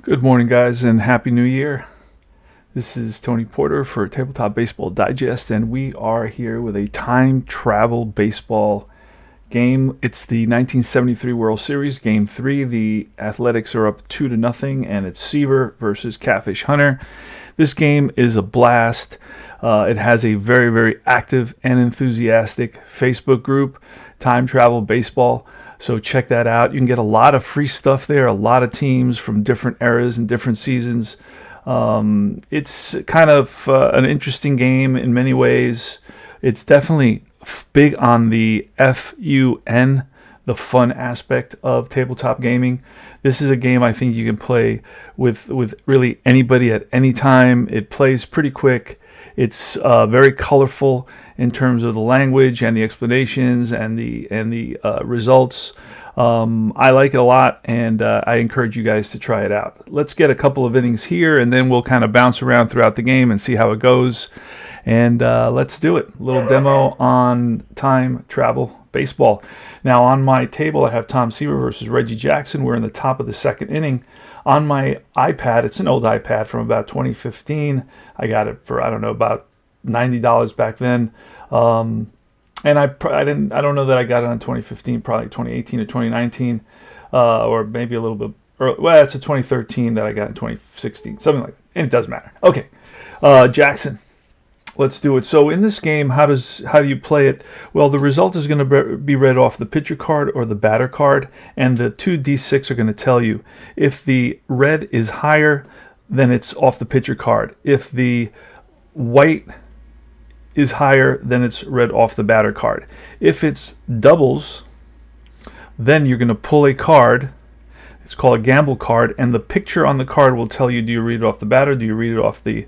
Good morning, guys, and Happy New Year. This is Tony Porter for Tabletop Baseball Digest, and we are here with a time travel baseball game. It's the 1973 World Series, Game 3. The Athletics are up 2-0, and it's Seaver versus Catfish Hunter. This game is a blast. It has a very, very active and enthusiastic Facebook group, Time Travel Baseball. So check that out. You can get a lot of free stuff there, a lot of teams from different eras and different seasons. It's kind of an interesting game in many ways. It's definitely big on the FUN, the fun aspect of tabletop gaming. This is a game I think you can play with really anybody at any time. It plays pretty quick. It's very colorful in terms of the language and the explanations and the results. I like it a lot, and I encourage you guys to try it out. Let's get a couple of innings here, and then we'll kind of bounce around throughout the game and see how it goes. And let's do it. A little demo on time travel baseball. Now on my table, I have Tom Seaver versus Reggie Jackson. We're in the top of the second inning. On my iPad, it's an old iPad from about 2015. I got it for, I don't know, about $90 back then. And I don't know that I got it on 2015, probably 2018 or 2019, or maybe a little bit early. Well, it's a 2013 that I got in 2016, something like that. And it doesn't matter. Okay, Jackson. Let's do it. So in this game, how do you play it? Well, the result is going to be read off the pitcher card or the batter card, and the 2d6 are going to tell you if the red is higher, then it's off the pitcher card. If the white is higher, then it's read off the batter card. If it's doubles, then you're going to pull a card. It's called a gamble card, and the picture on the card will tell you, do you read it off the batter, do you read it off the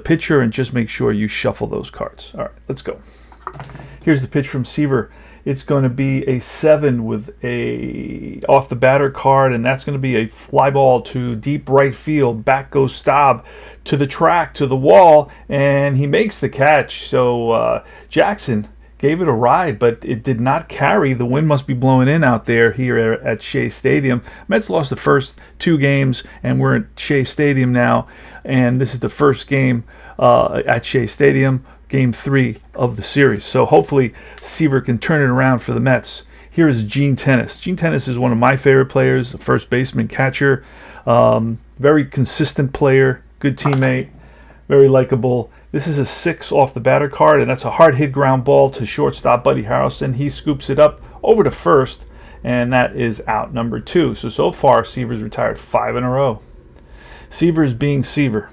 pitcher, and just make sure you shuffle those cards. All right, let's go. Here's the pitch from Seaver. It's going to be a 7 with a off the batter card, and that's going to be a fly ball to deep right field. Back goes Staub to the track, to the wall, and he makes the catch. So Jackson gave it a ride, but it did not carry. The wind must be blowing in out there here at Shea Stadium. Mets lost the first 2 games, and we're at Shea Stadium now, and this is the first game at Shea Stadium, Game 3 of the series. So hopefully Seaver can turn it around for the Mets. Here is Gene Tennis. Gene Tennis is one of my favorite players, a first baseman, catcher, very consistent player, good teammate, very likable. This is a 6 off the batter card, and that's a hard hit ground ball to shortstop Buddy Harrelson. He scoops it up over to first, and that is out number 2. So far, Seaver's retired 5 in a row. Seaver's being Seaver.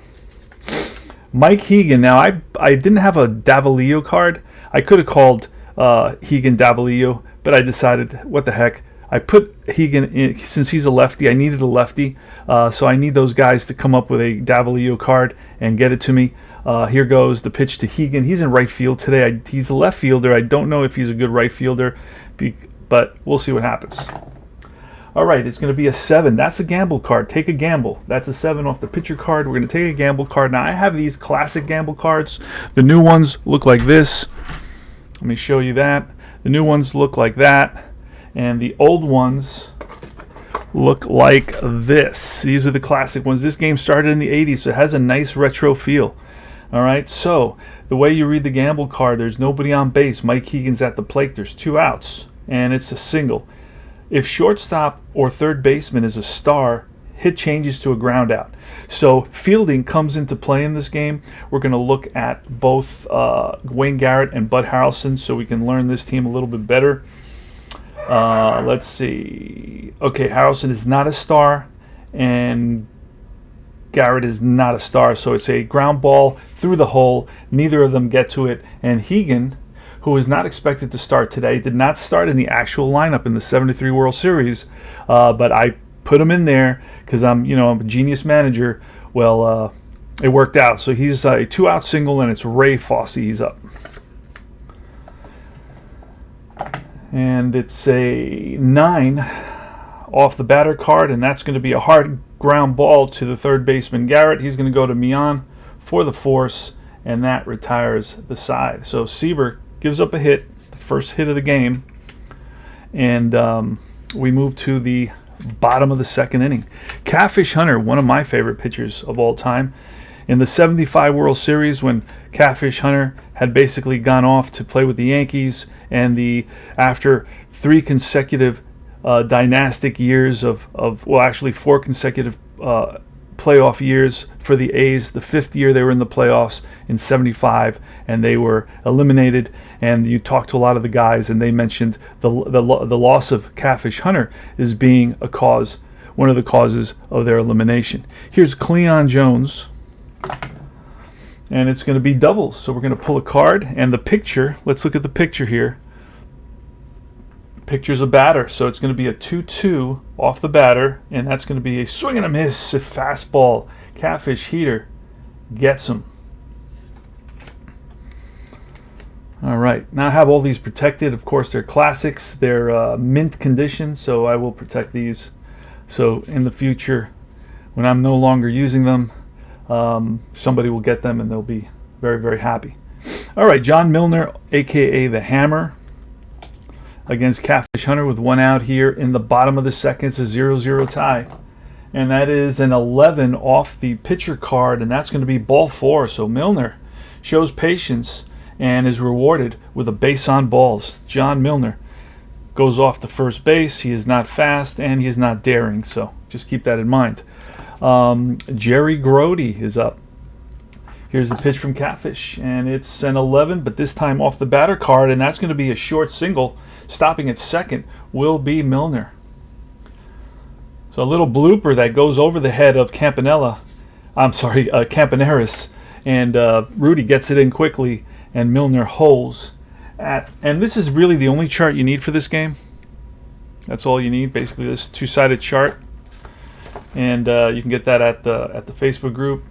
Mike Hegan. Now, I didn't have a Davalillo card. I could have called Hegan Davalillo, but I decided, what the heck. I put Hegan in, since he's a lefty. I needed a lefty, so I need those guys to come up with a Davalillo card and get it to me. Here goes the pitch to Hegan. He's in right field today. He's a left fielder. I don't know if he's a good right fielder, but we'll see what happens. All right, it's going to be a 7. That's a gamble card. Take a gamble. That's a 7 off the pitcher card. We're going to take a gamble card. Now, I have these classic gamble cards. The new ones look like this. Let me show you that. The new ones look like that. And the old ones look like this. These are the classic ones. This game started in the 80s, so it has a nice retro feel. All right, so the way you read the gamble card, there's nobody on base. Mike Hegan's at the plate. There's 2 outs, and it's a single. If shortstop or third baseman is a star, hit changes to a ground out. So fielding comes into play in this game. We're going to look at both Wayne Garrett and Bud Harrelson so we can learn this team a little bit better. Let's see. Okay, Harrelson is not a star, and Garrett is not a star. So it's a ground ball through the hole. Neither of them get to it. And Hegan, who is not expected to start today, did not start in the actual lineup in the 73 World Series, but I put him in there because I'm a genius manager. Well, it worked out. So he's a 2-out single, and it's Ray Fosse. He's up. And it's a 9 off the batter card, and that's going to be a hard ground ball to the third baseman, Garrett. He's going to go to Mian for the force, and that retires the side. So Seaver gives up a hit, the first hit of the game, and we move to the bottom of the second inning. Catfish Hunter, one of my favorite pitchers of all time. In the 75 World Series, when Catfish Hunter had basically gone off to play with the Yankees, and after 3 consecutive dynastic years actually 4 consecutive playoff years for the A's. The 5th year they were in the playoffs in 75, and they were eliminated. And you talked to a lot of the guys, and they mentioned the loss of Catfish Hunter as being one of the causes of their elimination. Here's Cleon Jones, and it's going to be doubles. So we're going to pull a card, and the picture. Let's look at the picture here. Picture's a batter, so it's going to be a 2-2 off the batter, and that's going to be a swing and a miss, a fastball. Catfish Heater gets him. All right, now I have all these protected. Of course, they're classics. They're mint condition, so I will protect these. So in the future, when I'm no longer using them, somebody will get them, and they'll be very, very happy. All right, John Milner, a.k.a. the Hammer, against Catfish Hunter with 1 out here in the bottom of the second. It's a 0-0 tie. And that is an 11 off the pitcher card, and that's going to be ball 4. So Milner shows patience and is rewarded with a base on balls. John Milner goes off to first base. He is not fast, and he is not daring, so just keep that in mind. Jerry Grody is up. Here's the pitch from Catfish, and it's an 11, but this time off the batter card, and that's going to be a short single. Stopping at second will be Milner. So a little blooper that goes over the head of Campaneris, and Rudy gets it in quickly, and Milner holds and this is really the only chart you need for this game. That's all you need, basically, this 2-sided chart, and you can get that at the Facebook group.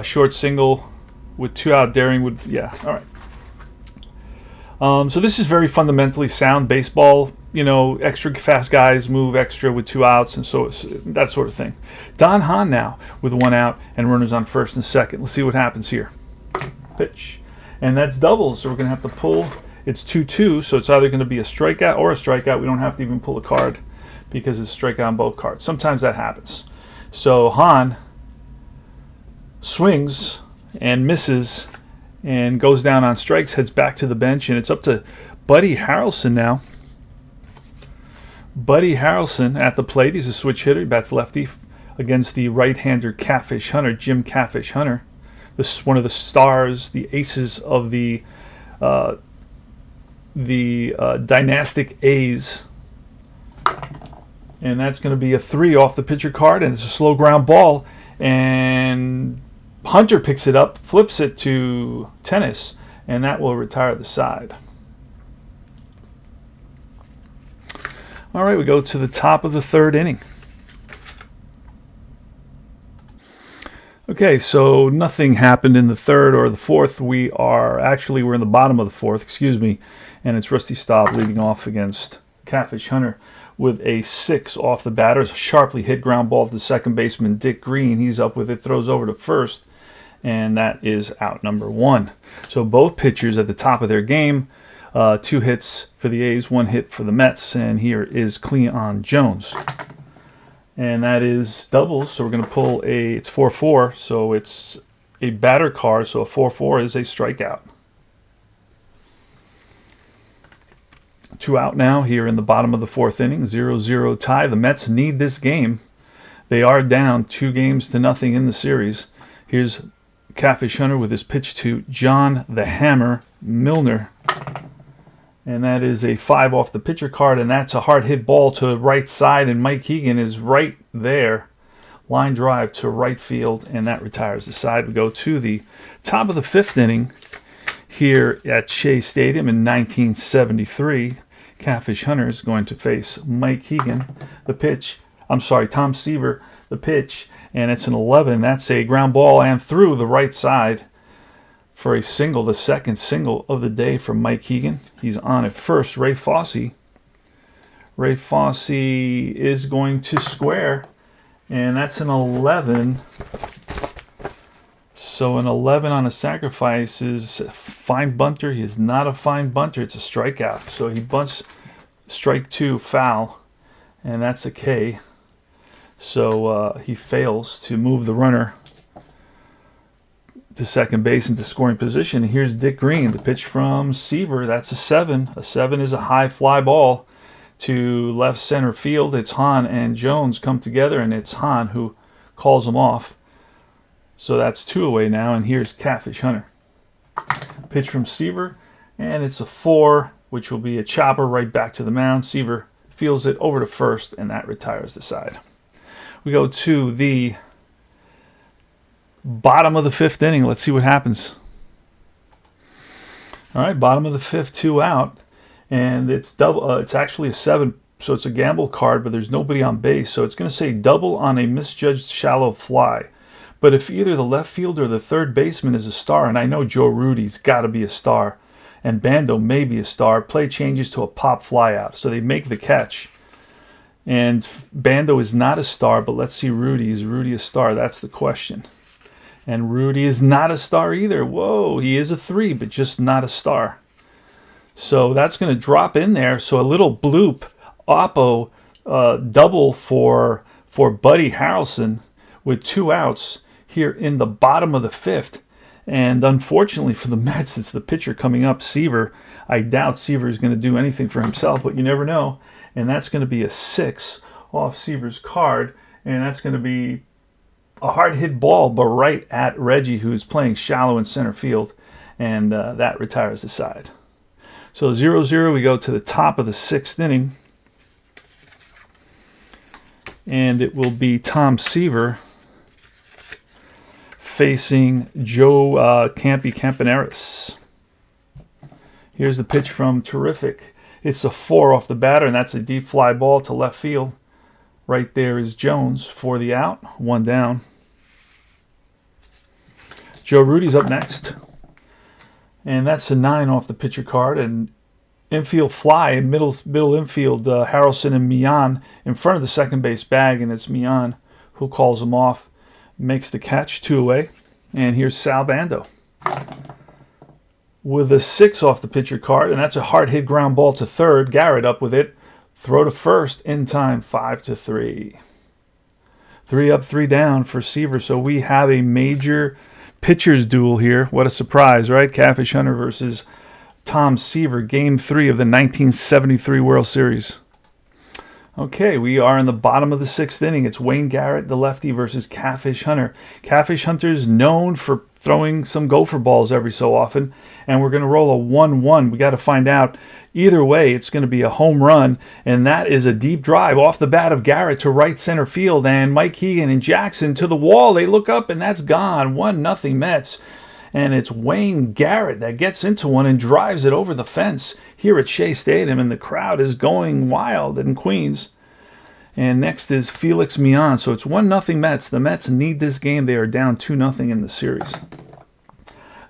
Short single with 2 out daring would, yeah, all right. So this is very fundamentally sound baseball. You know, extra fast guys move extra with 2 outs, and so that sort of thing. Don Hahn now with 1 out and runners on first and second. Let's see what happens here. Pitch. And that's doubles, so we're going to have to pull. It's 2-2, so it's either going to be a strikeout or a strikeout. We don't have to even pull a card because it's strikeout on both cards. Sometimes that happens. So Hahn swings and misses and goes down on strikes, heads back to the bench, and it's up to Buddy Harrelson now. Buddy Harrelson at the plate. He's a switch hitter. He bats lefty against the right-hander Catfish Hunter, Jim Catfish Hunter. This is one of the stars, the aces of the dynastic A's. And that's going to be a 3 off the pitcher card, and it's a slow ground ball, and Hunter picks it up, flips it to Tennis, and that will retire the side. All right, we go to the top of the 3rd inning. Okay, so nothing happened in the 3rd or the 4th. We're in the bottom of the 4th, excuse me, and it's Rusty Staub leading off against Catfish Hunter with a 6 off the batter. It's a sharply hit ground ball to second baseman Dick Green. He's up with it, throws over to first, and that is out number 1. So both pitchers at the top of their game. 2 hits for the A's, 1 hit for the Mets, and here is Cleon Jones. And that is doubles, so we're going to pull it's 4-4, so it's a batter card, so a 4-4 is a strikeout. 2 out now here in the bottom of the 4th inning, 0-0 tie. The Mets need this game. They are down 2-0 in the series. Here's Catfish Hunter with his pitch to John the Hammer Milner. And that is a 5 off the pitcher card, and that's a hard hit ball to right side, and Mike Keegan is right there. Line drive to right field, and that retires the side. We go to the top of the 5th inning here at Shea Stadium in 1973. Catfish Hunter is going to face Mike Keegan. Tom Seaver, the pitch, and it's an 11. That's a ground ball and through the right side for a single, the second single of the day from Mike Keegan. He's on at first. Ray Fosse is going to square, and that's an 11. So an 11 on a sacrifice is a fine bunter. He is not a fine bunter. It's a strikeout. So he bunts strike 2, foul, and that's a K. So he fails to move the runner to second base into scoring position. Here's Dick Green, the pitch from Seaver. That's a 7. A 7 is a high fly ball to left center field. It's Hahn and Jones come together, and it's Hahn who calls him off. So that's 2 away now, and here's Catfish Hunter. Pitch from Seaver, and it's a 4, which will be a chopper right back to the mound. Seaver fields it over to first, and that retires the side. We go to the bottom of the 5th inning. Let's see what happens. All right, bottom of the 5th, 2 out, and it's double. It's actually a 7, so it's a gamble card, but there's nobody on base, so it's going to say double on a misjudged shallow fly. But if either the left fielder or the third baseman is a star, and I know Joe Rudy's got to be a star, and Bando may be a star, play changes to a pop fly out, so they make the catch. And Bando is not a star, but let's see Rudy. Is Rudy a star? That's the question. And Rudy is not a star either. Whoa, he is a 3, but just not a star. So that's going to drop in there. So a little bloop, Oppo double for Buddy Harrelson with 2 outs here in the bottom of the 5th. And unfortunately for the Mets, it's the pitcher coming up, Seaver. I doubt Seaver is going to do anything for himself, but you never know. And that's going to be a 6 off Seaver's card. And that's going to be a hard hit ball, but right at Reggie, who's playing shallow in center field, and that retires the side. So 0-0, we go to the top of the 6th inning, and it will be Tom Seaver facing Joe Campaneris. Here's the pitch from Terrific. It's a 4 off the batter, and that's a deep fly ball to left field. Right there is Jones for the out, 1 down. Joe Rudy's up next. And that's a 9 off the pitcher card. And infield fly, middle infield, Harrelson and Mian in front of the second base bag. And it's Mian who calls him off, makes the catch, 2 away. And here's Sal Bando with a 6 off the pitcher card. And that's a hard hit ground ball to third. Garrett up with it. Throw to first in time, 5-3. 3 up, 3 down for Seaver. So we have a major pitchers duel here. What a surprise, right? Catfish Hunter versus Tom Seaver, Game 3 of the 1973 World Series. Okay, we are in the bottom of the 6th inning. It's Wayne Garrett, the lefty, versus Catfish Hunter. Catfish Hunter's known for throwing some gopher balls every so often, and we're going to roll a 1-1. We got to find out. Either way, it's going to be a home run, and that is a deep drive off the bat of Garrett to right center field, and Mike Keegan and Jackson to the wall. They look up, and that's gone. 1-0 Mets. And it's Wayne Garrett that gets into one and drives it over the fence here at Shea Stadium, and the crowd is going wild in Queens. And next is Felix Mian. So it's 1-0 Mets. The Mets need this game. They are down 2-0 in the series.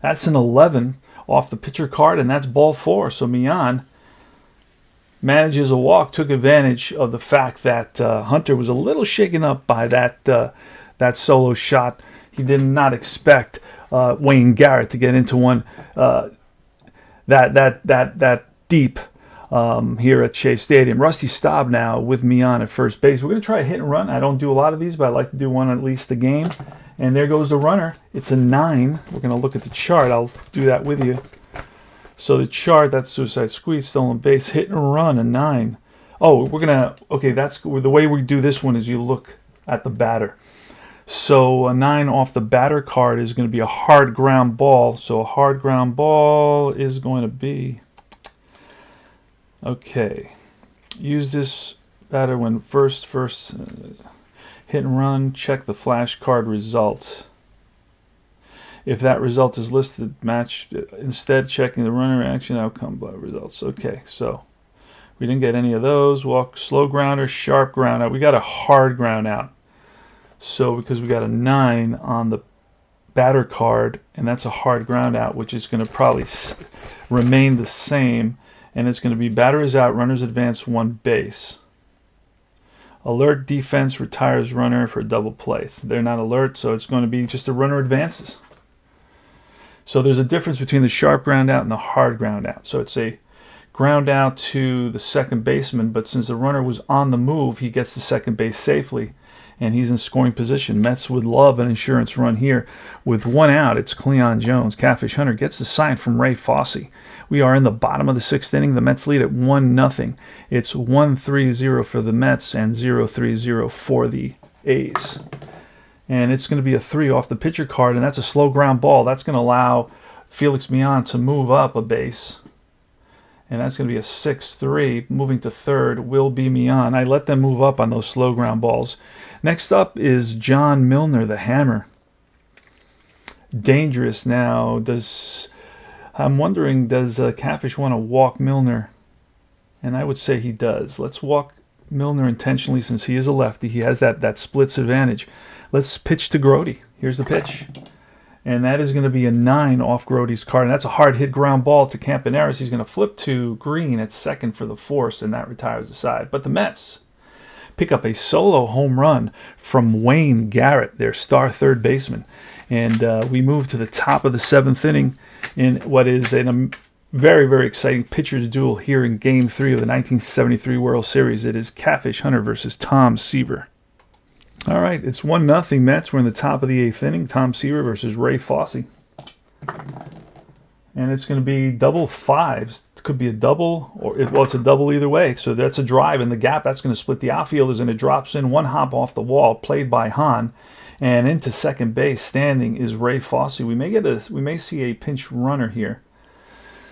That's an 11 off the pitcher card, and that's ball 4. So Mian manages a walk, took advantage of the fact that Hunter was a little shaken up by that solo shot. He did not expect Wayne Garrett to get into one that deep here at Shea Stadium. Rusty Staub now with Mian at first base. We're going to try a hit and run. I don't do a lot of these, but I like to do one at least a game. And there goes the runner. It's a 9. We're going to look at the chart. I'll do that with you. So the chart, that's suicide squeeze, stolen base, hit and run, a 9. Oh, we're going to, okay, that's the way we do this one is you look at the batter. So a 9 off the batter card is going to be a hard ground ball. So a hard ground ball is going to be, okay, use this batter when first hit and run, check the flashcard result. If that result is listed, match instead checking the runner action outcome by results. Okay, so we didn't get any of those. Walk, slow grounder, sharp ground out. We got a hard ground out. So because we got a 9 on the batter card, and that's a hard ground out, which is going to probably remain the same, and it's going to be batter is out, runners advance 1 base. Alert defense retires runner for double play. They're not alert, so it's going to be just a runner advances. So there's a difference between the sharp ground out and the hard ground out. So it's a ground out to the second baseman, but since the runner was on the move, he gets to second base safely, and he's in scoring position. Mets would love an insurance run here. With one out, it's Cleon Jones. Catfish Hunter gets the sign from Ray Fosse. We are in the bottom of the sixth inning. The Mets lead at 1-0. It's 1-3-0 for the Mets and 0-3-0 for the A's. And it's going to be a 3 off the pitcher card, and that's a slow ground ball. That's going to allow Felix Millan to move up a base. And that's going to be a 6-3. Moving to third will be Millan. I let them move up on those slow ground balls. Next up is John Milner, the hammer. Dangerous now. I'm wondering, does Catfish want to walk Milner? And I would say he does. Let's walk Milner intentionally since he is a lefty. He has that splits advantage. Let's pitch to Grody. Here's the pitch. And that is going to be a 9 off Grody's card. And that's a hard hit ground ball to Campaneris. He's going to flip to Green at second for the force, and that retires the side. But the Mets pick up a solo home run from Wayne Garrett, their star third baseman. And we move to the top of the seventh inning in what is a very, very exciting pitcher's duel here in Game 3 of the 1973 World Series. It is Catfish Hunter versus Tom Seaver. All right, it's 1-0 Mets. We're in the top of the eighth inning. Tom Seaver versus Ray Fosse. And it's going to be double fives. It could be a double, well, it's a double either way. So that's a drive in the gap. That's going to split the outfielders, and it drops in one hop off the wall, played by Hahn. And into second base, standing is Ray Fosse. We may see a pinch runner here.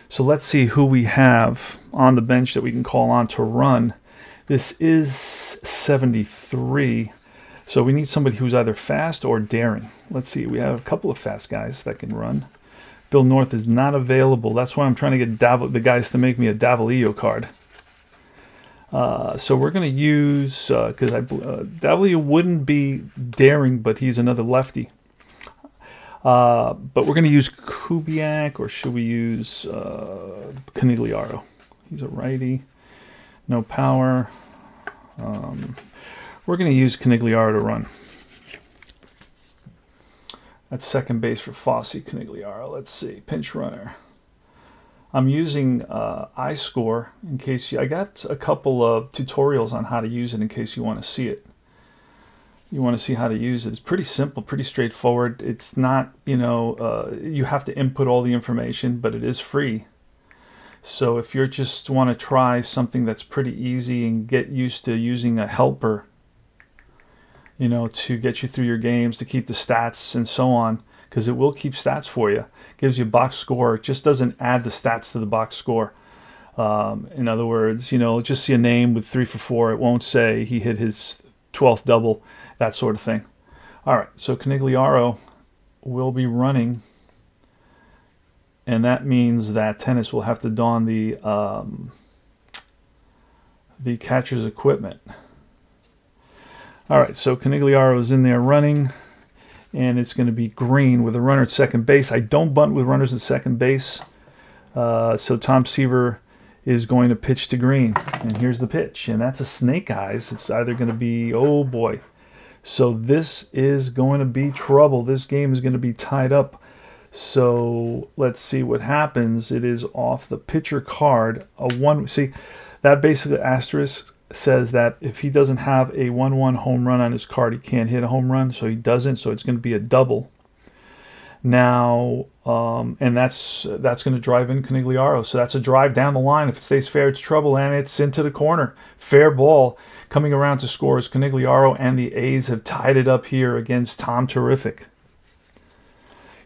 So let's see who we have on the bench that we can call on to run. This is 73. So we need somebody who's either fast or daring. Let's see. We have a couple of fast guys that can run. Bill North is not available. That's why I'm trying to get the guys to make me a Davalillo card. So we're going to use, because Davalillo wouldn't be daring, but he's another lefty. But we're going to use Kubiak, or should we use Canigliaro? He's a righty. No power. We're going to use Canigliaro to run. That's second base for Fosse, Canigliaro. Let's see. Pinch runner. I'm using iScore in case I got a couple of tutorials on how to use it in case you want to see it. You want to see how to use it. It's pretty simple, pretty straightforward. It's not, you have to input all the information, but it is free. So if you just want to try something that's pretty easy and get used to using a helper, to get you through your games, to keep the stats and so on, because it will keep stats for you. It gives you a box score. It just doesn't add the stats to the box score. In other words, just see a name with 3 for 4. It won't say he hit his 12th double, that sort of thing. All right, so Canigliaro will be running, and that means that Tennis will have to don the catcher's equipment. All right, so Canigliaro is in there running, and it's going to be Green with a runner at second base. I don't bunt with runners at second base, so Tom Seaver is going to pitch to Green, and here's the pitch, and that's a snake eyes. It's either going to be, oh boy. So this is going to be trouble. This game is going to be tied up. So let's see what happens. It is off the pitcher card. See, that basically asterisk says that if he doesn't have a 1-1 home run on his card, he can't hit a home run, so he doesn't, so it's going to be a double. Now, and that's going to drive in Canigliaro. So that's a drive down the line. If it stays fair, it's trouble, and it's into the corner. Fair ball. Coming around to score is Canigliaro, and the A's have tied it up here against Tom Terrific.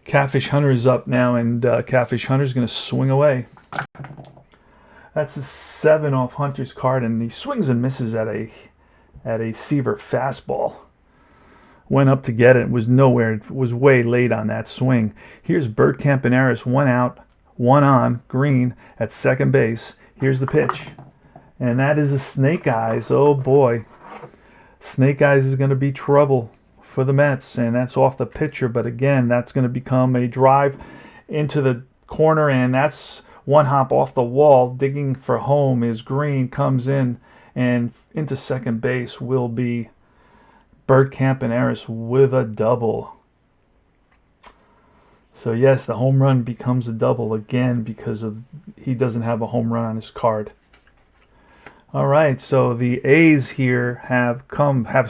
Catfish Hunter is up now, and Catfish Hunter is going to swing away. That's a 7 off Hunter's card, and he swings and misses at a Seaver fastball. Went up to get it, was nowhere. It was way late on that swing. Here's Bert Campaneris, 1 out, 1 on, Green at second base. Here's the pitch. And that is a snake eyes. Oh boy. Snake eyes is going to be trouble for the Mets, and that's off the pitcher. But again, that's going to become a drive into the corner, and that's one hop off the wall. Digging for home is Green, comes in, and into second base will be Bert Campaneris with a double. So yes, the home run becomes a double again because of he doesn't have a home run on his card. All right, so the A's here have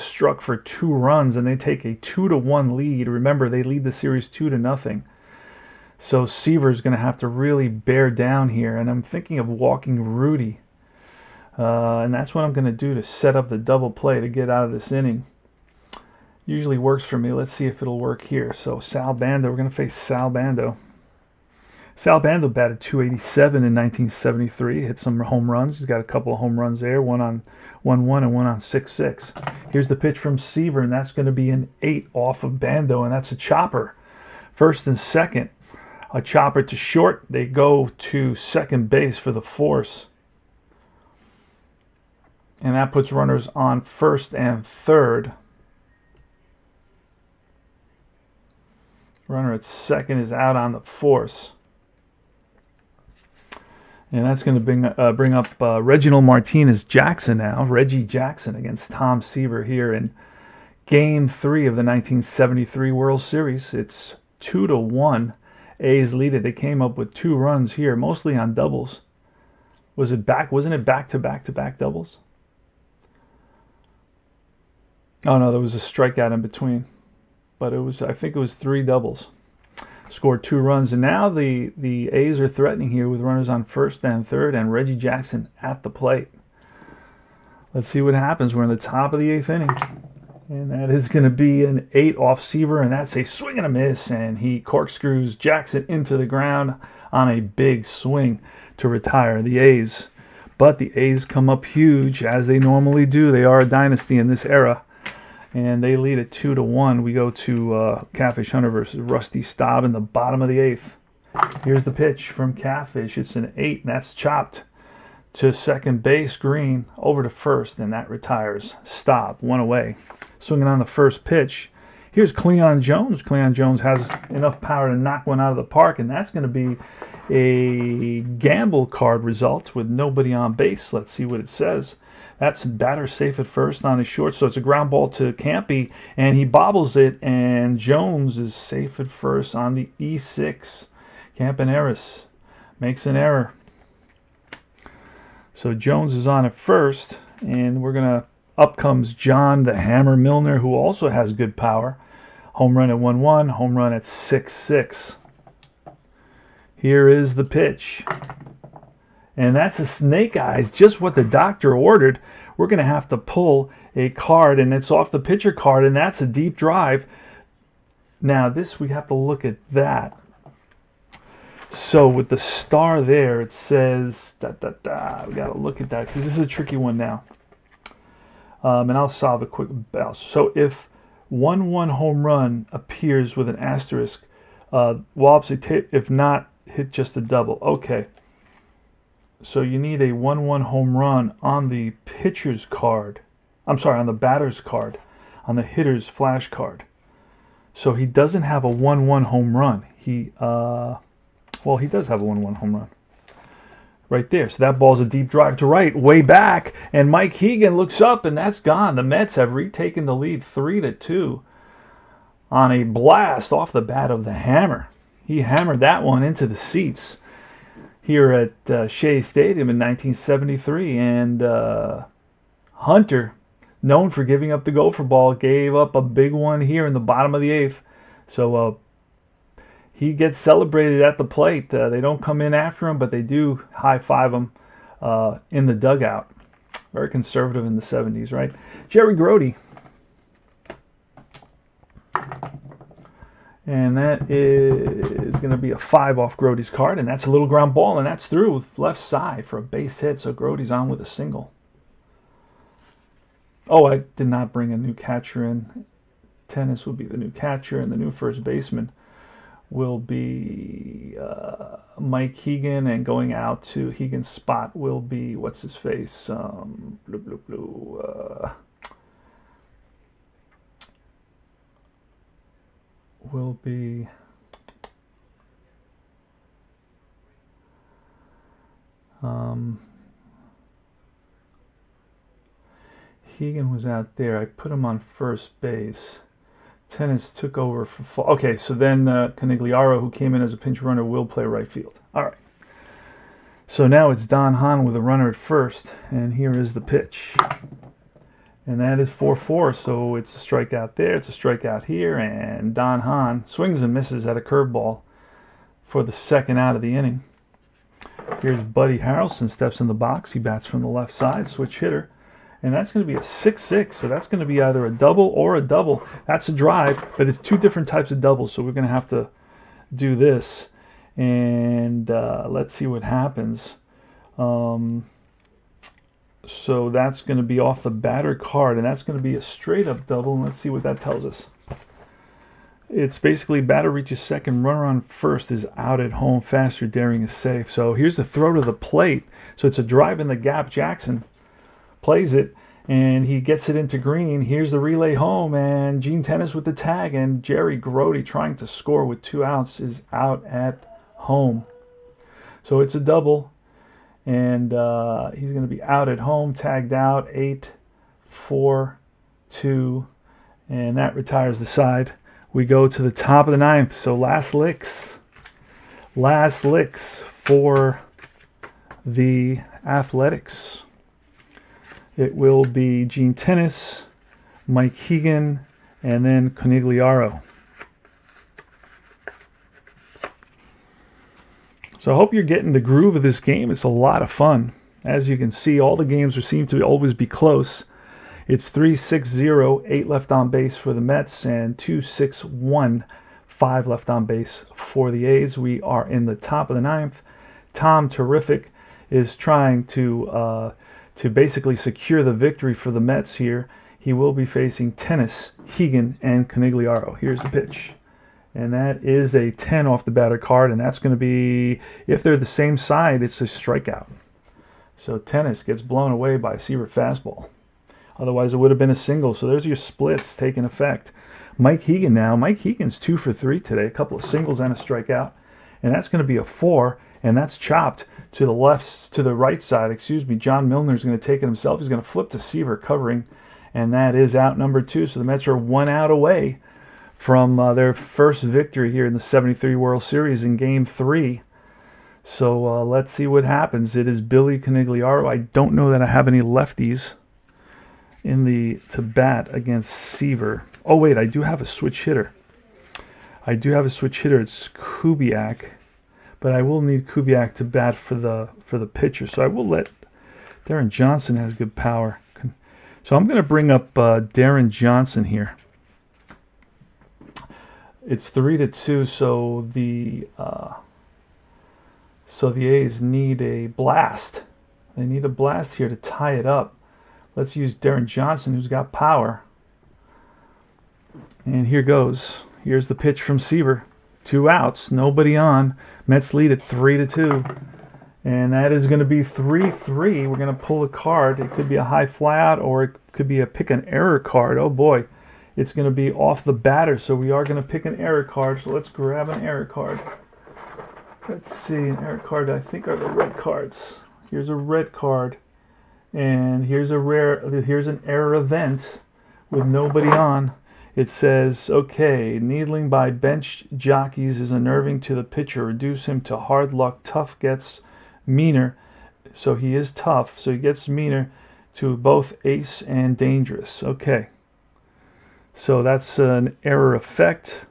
struck for 2 runs, and they take a 2-1 lead. Remember, they lead the series 2-0. So Seaver is going to have to really bear down here, and I'm thinking of walking Rudy, and that's what I'm going to do to set up the double play to get out of this inning. Usually works for me. Let's see if it'll work here. So Sal Bando, we're going to face Sal Bando. Sal Bando batted .287 in 1973. Hit some home runs. He's got a couple of home runs there, one on 1-1 and one on 6-6. Here's the pitch from Seaver, and that's going to be an 8 off of Bando, and that's a chopper. First and second, a chopper to short. They go to second base for the force. And that puts runners on first and third. Runner at second is out on the force. And that's going to bring up Reginald Martinez Jackson now. Reggie Jackson against Tom Seaver here in Game 3 of the 1973 World Series. It's 2-1. A's lead it. They came up with 2 runs here, mostly on doubles. Wasn't it back-to-back-to-back doubles? Oh no, there was a strikeout in between. But I think it was 3 doubles. Scored 2 runs, and now the A's are threatening here with runners on first and third, and Reggie Jackson at the plate. Let's see what happens. We're in the top of the 8th inning, and that is going to be an 8 off Seaver, and that's a swing and a miss, and he corkscrews Jackson into the ground on a big swing to retire the A's. But the A's come up huge, as they normally do. They are a dynasty in this era. And they lead at 2-1. We go to Catfish Hunter versus Rusty Staub in the bottom of the 8th. Here's the pitch from Catfish. It's an 8, and that's chopped to second base. Green over to first, and that retires Staub. 1 away. Swinging on the first pitch. Here's Cleon Jones. Cleon Jones has enough power to knock one out of the park, and that's going to be a gamble card result with nobody on base. Let's see what it says. That's batter safe at first on his short, so it's a ground ball to Campy, and he bobbles it, and Jones is safe at first on the E6. Campaneris makes an error. So Jones is on at first, and up comes John the Hammer Milner, who also has good power. Home run at 1-1, home run at 6-6. Here is the pitch. And that's a snake eyes, just what the doctor ordered. We're going to have to pull a card, and it's off the pitcher card, and that's a deep drive. Now, we have to look at that. So with the star there, it says, We got to look at that, because this is a tricky one now. And I'll solve it quick. So if 1-1 home run appears with an asterisk, if not, hit just a double. Okay. So you need a 1-1 home run on the pitcher's card. I'm sorry, on the batter's card, on the hitter's flash card. So he doesn't have a 1-1 home run. He does have a 1-1 home run. Right there. So that ball's a deep drive to right, way back, and Mike Hegan looks up, and that's gone. The Mets have retaken the lead 3-2 on a blast off the bat of the Hammer. He hammered that one into the seats here at Shea Stadium in 1973, and Hunter, known for giving up the gopher ball, gave up a big one here in the bottom of the 8th. So he gets celebrated at the plate. They don't come in after him, but they do high-five him in the dugout. Very conservative in the 70s, right? Jerry Grody. And that is going to be a 5 off Grody's card, and that's a little ground ball, and that's through with left side for a base hit, so Grody's on with a single. Oh, I did not bring a new catcher in. Tennis will be the new catcher, and the new first baseman will be Mike Hegan, and going out to Hegan's spot will be, what's his face? Will be Hegan was out there. I put him on first base. Tennis took over for fall. Okay, so then Conigliaro, who came in as a pinch runner, will play right field. All right. So now it's Don Hahn with a runner at first, and here is the pitch. And that is 4-4, so it's a strikeout there, it's a strikeout here, and Don Hahn swings and misses at a curveball for the second out of the inning. Here's Buddy Harrelson, steps in the box. He bats from the left side, switch hitter. And that's going to be a 6-6, so that's going to be either a double or a double. That's a drive, but it's two different types of doubles, so we're going to have to do this. And let's see what happens. So that's going to be off the batter card, and that's going to be a straight-up double, and let's see what that tells us. It's basically batter reaches second, runner on first is out at home, faster, daring is safe. So here's the throw to the plate. So it's a drive in the gap. Jackson plays it, and he gets it into green. Here's the relay home, and Gene Tennis with the tag, and Jerry Grody trying to score with 2 outs is out at home. So it's a double, and he's going to be out at home, tagged out, 8-4-2, and that retires the side. We go to the top of the ninth, so last licks for the Athletics. It will be Gene Tennis, Mike Hegan, and then Conigliaro. So I hope you're getting the groove of this game. It's a lot of fun. As you can see, all the games seem to always be close. It's 3-6-0, 8 left on base for the Mets, and 2-6-1, 5 left on base for the A's. We are in the top of the ninth. Tom Terrific is trying to basically secure the victory for the Mets here. He will be facing Tennis, Hegan, and Conigliaro. Here's the pitch. And that is a 10 off the batter card, and that's going to be, if they're the same side, it's a strikeout. So Tennis gets blown away by a Seaver fastball. Otherwise, it would have been a single. So there's your splits taking effect. Mike Hegan now. Mike Hegan's 2 for 3 today. A couple of singles and a strikeout. And that's going to be a 4, and that's chopped to the right side. John Milner's going to take it himself. He's going to flip to Seaver covering, and that is out number 2. So the Mets are 1 out away from their first victory here in the 73 World Series in Game 3. So let's see what happens. It is Billy Conigliaro. I don't know that I have any lefties to bat against Seaver. Oh, wait, I do have a switch hitter. It's Kubiak, but I will need Kubiak to bat for the pitcher. So I will let Darren Johnson has good power. So I'm going to bring up Darren Johnson here. It's 3-2, so the A's need a blast. They need a blast here to tie it up. Let's use Darren Johnson, who's got power. And here goes. Here's the pitch from Seaver. 2 outs, nobody on. Mets lead at 3-2. And that is going to be 3-3. We're going to pull a card. It could be a high fly out, or it could be a pick an error card. Oh boy. It's going to be off the batter, so we are going to pick an error card. So let's grab an error card. Let's see, an error card I think are the red cards. Here's a red card. And here's an error event with nobody on. It says, okay, needling by bench jockeys is unnerving to the pitcher. Reduce him to hard luck. Tough gets meaner. So he is tough. So he gets meaner to both ace and dangerous. Okay. So that's an error effect.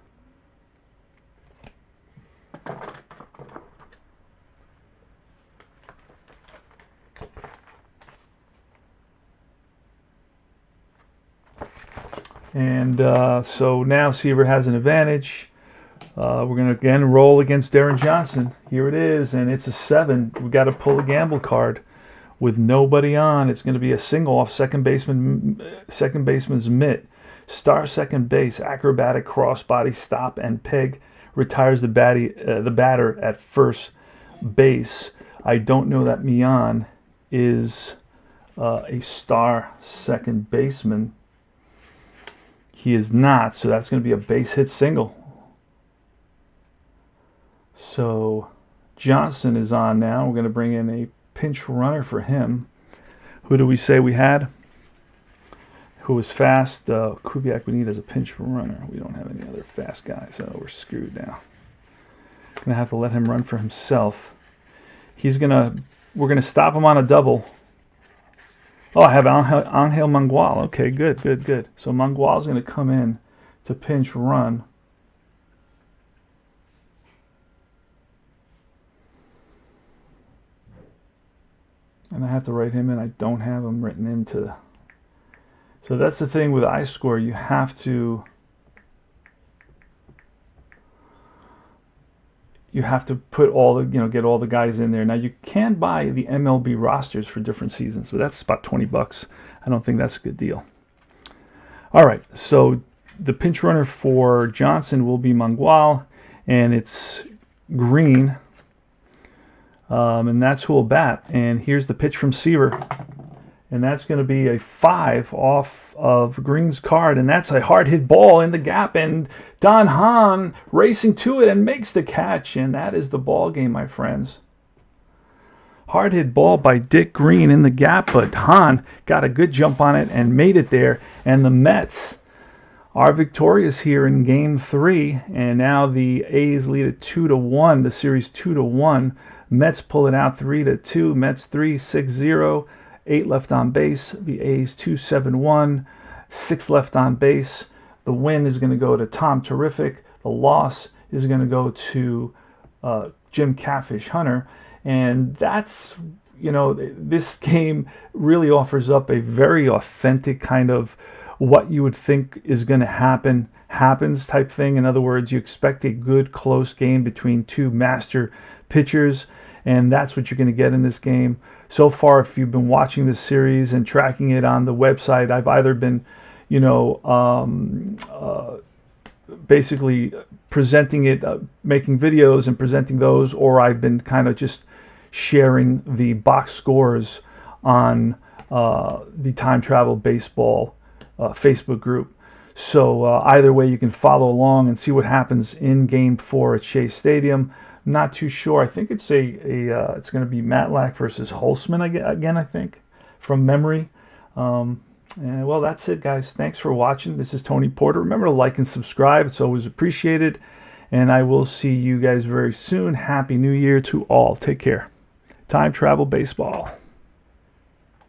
And so now Seaver has an advantage. We're going to again roll against Darren Johnson. Here it is, and it's a 7. We've got to pull a gamble card with nobody on. It's going to be a single off second baseman's mitt. Star second base, acrobatic crossbody stop and peg, retires the batter at first base. I don't know that Mian is a star second baseman. He is not, so that's going to be a base hit single. So Johnson is on now. We're going to bring in a pinch runner for him. Who do we say we had? who is fast. Kubiak we need as a pinch runner. We don't have any other fast guys, so we're screwed now. Gonna have to let him run for himself. We're gonna stop him on a double. Oh, I have Angel Mangual. Okay, good. So Mangual's gonna come in to pinch run. And I have to write him in. I don't have him written into. So that's the thing with iScore. You have to put all the, get all the guys in there. Now you can buy the MLB rosters for different seasons, but that's about $20. I don't think that's a good deal. All right, so the pinch runner for Johnson will be Mangual, and it's Green. And that's who will bat. And here's the pitch from Seaver. And that's going to be a 5 off of Green's card. And that's a hard hit ball in the gap. And Don Hahn racing to it and makes the catch. And that is the ball game, my friends. Hard hit ball by Dick Green in the gap. But Hahn got a good jump on it and made it there. And the Mets are victorious here in Game 3. And now the A's lead it 2-1. The series 2-1. Mets pull it out 3-2. Mets 3-6-0. 8 left on base. The A's 2-7-1. 6 left on base. The win is going to go to Tom Terrific. The loss is going to go to Jim Catfish Hunter. And that's, this game really offers up a very authentic kind of what you would think is going to happens type thing. In other words, you expect a good close game between two master pitchers. And that's what you're going to get in this game. So far, if you've been watching this series and tracking it on the website, I've either been, basically presenting it, making videos and presenting those, or I've been kind of just sharing the box scores on the Time Travel Baseball Facebook group. So either way, you can follow along and see what happens in Game 4 at Shea Stadium. Not too sure. I think it's it's going to be Matlack versus Holtzman again, I think, from memory. And well, that's it, guys. Thanks for watching. This is Tony Porter. Remember to like and subscribe. It's always appreciated. And I will see you guys very soon. Happy New Year to all. Take care. Time Travel Baseball.